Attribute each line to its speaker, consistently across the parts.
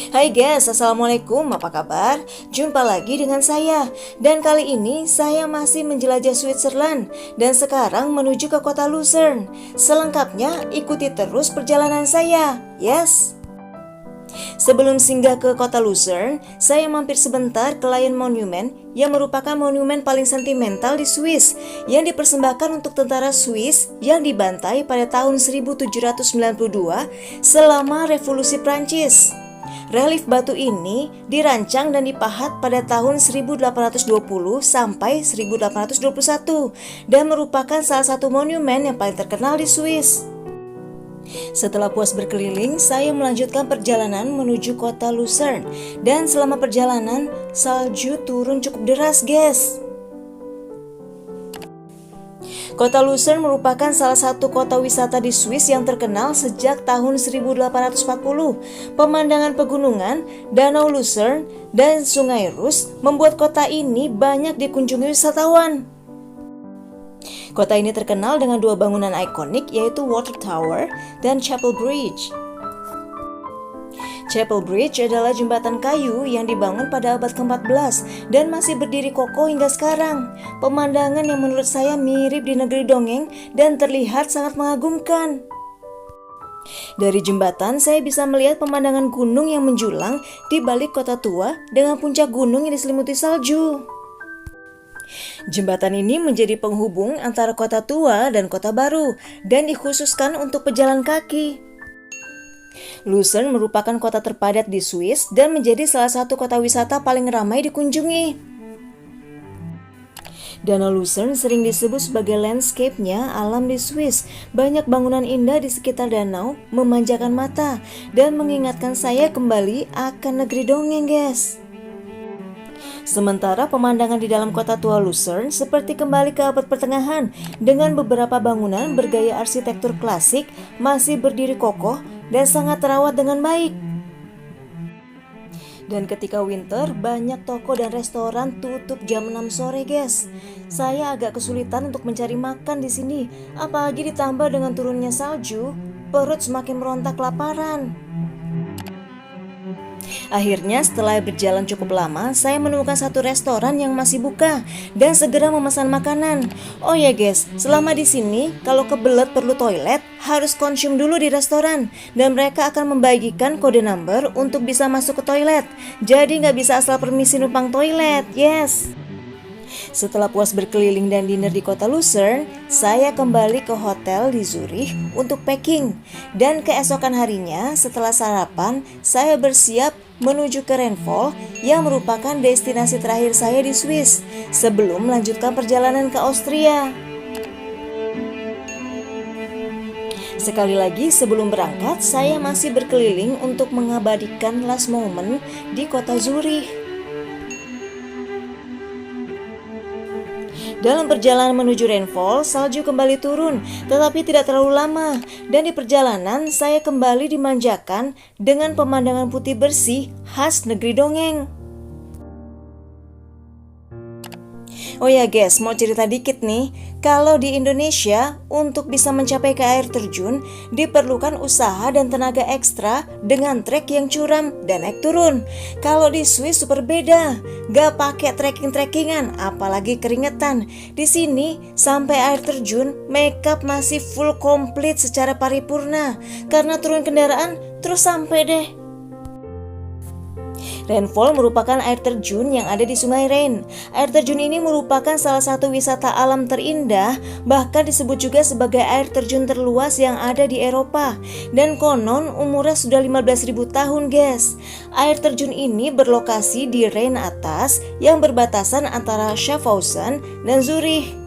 Speaker 1: Hai guys, Assalamualaikum, apa kabar? Jumpa lagi dengan saya. Dan kali ini saya masih menjelajah Switzerland dan sekarang menuju ke kota Lucerne. Selengkapnya ikuti terus perjalanan saya. Yes. Sebelum singgah ke kota Lucerne, saya mampir sebentar ke Lion Monument yang merupakan monumen paling sentimental di Swiss yang dipersembahkan untuk tentara Swiss yang dibantai pada tahun 1792 selama Revolusi Prancis. Relief batu ini dirancang dan dipahat pada tahun 1820 sampai 1821 dan merupakan salah satu monumen yang paling terkenal di Swiss. Setelah puas berkeliling, saya melanjutkan perjalanan menuju kota Lucerne dan selama perjalanan salju turun cukup deras, guys. Kota Lucerne merupakan salah satu kota wisata di Swiss yang terkenal sejak tahun 1840. Pemandangan pegunungan, Danau Lucerne, dan Sungai Rus membuat kota ini banyak dikunjungi wisatawan. Kota ini terkenal dengan dua bangunan ikonik yaitu Water Tower dan Chapel Bridge. Chapel Bridge adalah jembatan kayu yang dibangun pada abad ke-14 dan masih berdiri kokoh hingga sekarang. Pemandangan yang menurut saya mirip di negeri dongeng dan terlihat sangat mengagumkan. Dari jembatan saya bisa melihat pemandangan gunung yang menjulang di balik kota tua dengan puncak gunung yang diselimuti salju. Jembatan ini menjadi penghubung antara kota tua dan kota baru dan dikhususkan untuk pejalan kaki. Lucerne merupakan kota terpadat di Swiss dan menjadi salah satu kota wisata paling ramai dikunjungi. Danau Lucerne sering disebut sebagai landscape-nya alam di Swiss. Banyak bangunan indah di sekitar danau memanjakan mata dan mengingatkan saya kembali akan negeri dongeng, guys. Sementara pemandangan di dalam kota tua Lucerne seperti kembali ke abad pertengahan dengan beberapa bangunan bergaya arsitektur klasik masih berdiri kokoh dan sangat terawat dengan baik. Dan ketika winter, banyak toko dan restoran tutup jam 6 sore, guys. Saya agak kesulitan untuk mencari makan di sini, apalagi ditambah dengan turunnya salju, perut semakin meronta kelaparan. Akhirnya setelah berjalan cukup lama, saya menemukan satu restoran yang masih buka dan segera memesan makanan. Oh ya guys, selama di sini kalau kebelet perlu toilet harus konsum dulu di restoran dan mereka akan membagikan kode number untuk bisa masuk ke toilet. Jadi nggak bisa asal permisi numpang toilet, yes. Setelah puas berkeliling dan dinner di kota Lucerne, saya kembali ke hotel di Zurich untuk packing. Dan keesokan harinya setelah sarapan, saya bersiap menuju ke Rheinfall yang merupakan destinasi terakhir saya di Swiss sebelum melanjutkan perjalanan ke Austria. Sekali lagi sebelum berangkat, saya masih berkeliling untuk mengabadikan last moment di kota Zurich. Dalam perjalanan menuju Rheinfall, salju kembali turun, tetapi tidak terlalu lama. Dan di perjalanan, saya kembali dimanjakan dengan pemandangan putih bersih khas negeri dongeng. Oh ya guys, mau cerita dikit nih. Kalau di Indonesia, untuk bisa mencapai ke air terjun, diperlukan usaha dan tenaga ekstra dengan trek yang curam dan naik turun. Kalau di Swiss super beda, gak pakai trekking-trekkingan, apalagi keringetan. Di sini, sampai air terjun, makeup masih full komplit secara paripurna. Karena turun kendaraan, terus sampai deh. Rheinfall merupakan air terjun yang ada di Sungai Rhein. Air terjun ini merupakan salah satu wisata alam terindah, bahkan disebut juga sebagai air terjun terluas yang ada di Eropa. Dan konon umurnya sudah 15.000 tahun, guys. Air terjun ini berlokasi di Rhein atas yang berbatasan antara Schaffhausen dan Zurich.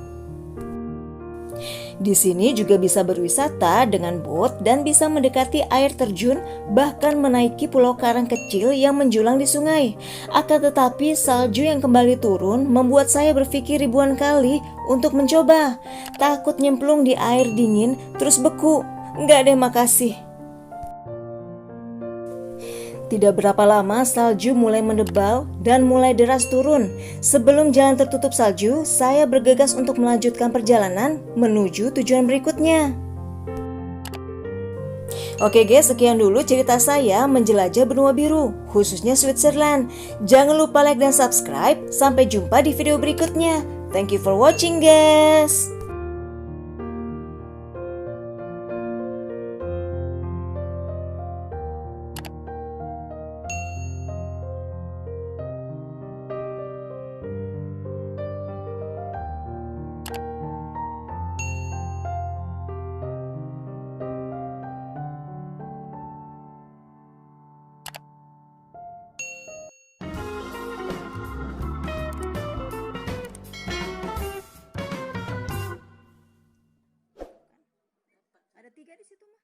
Speaker 1: Di sini juga bisa berwisata dengan bot dan bisa mendekati air terjun, bahkan menaiki pulau karang kecil yang menjulang di sungai. Akan tetapi salju yang kembali turun membuat saya berpikir ribuan kali untuk mencoba. Takut nyemplung di air dingin terus beku. Enggak deh, makasih. Tidak berapa lama salju mulai mendebal dan mulai deras turun. Sebelum jalan tertutup salju, saya bergegas untuk melanjutkan perjalanan menuju tujuan berikutnya. Oke guys, sekian dulu cerita saya menjelajah benua biru, khususnya Switzerland. Jangan lupa like dan subscribe. Sampai jumpa di video berikutnya. Thank you for watching guys. Ada 3 di situ mah.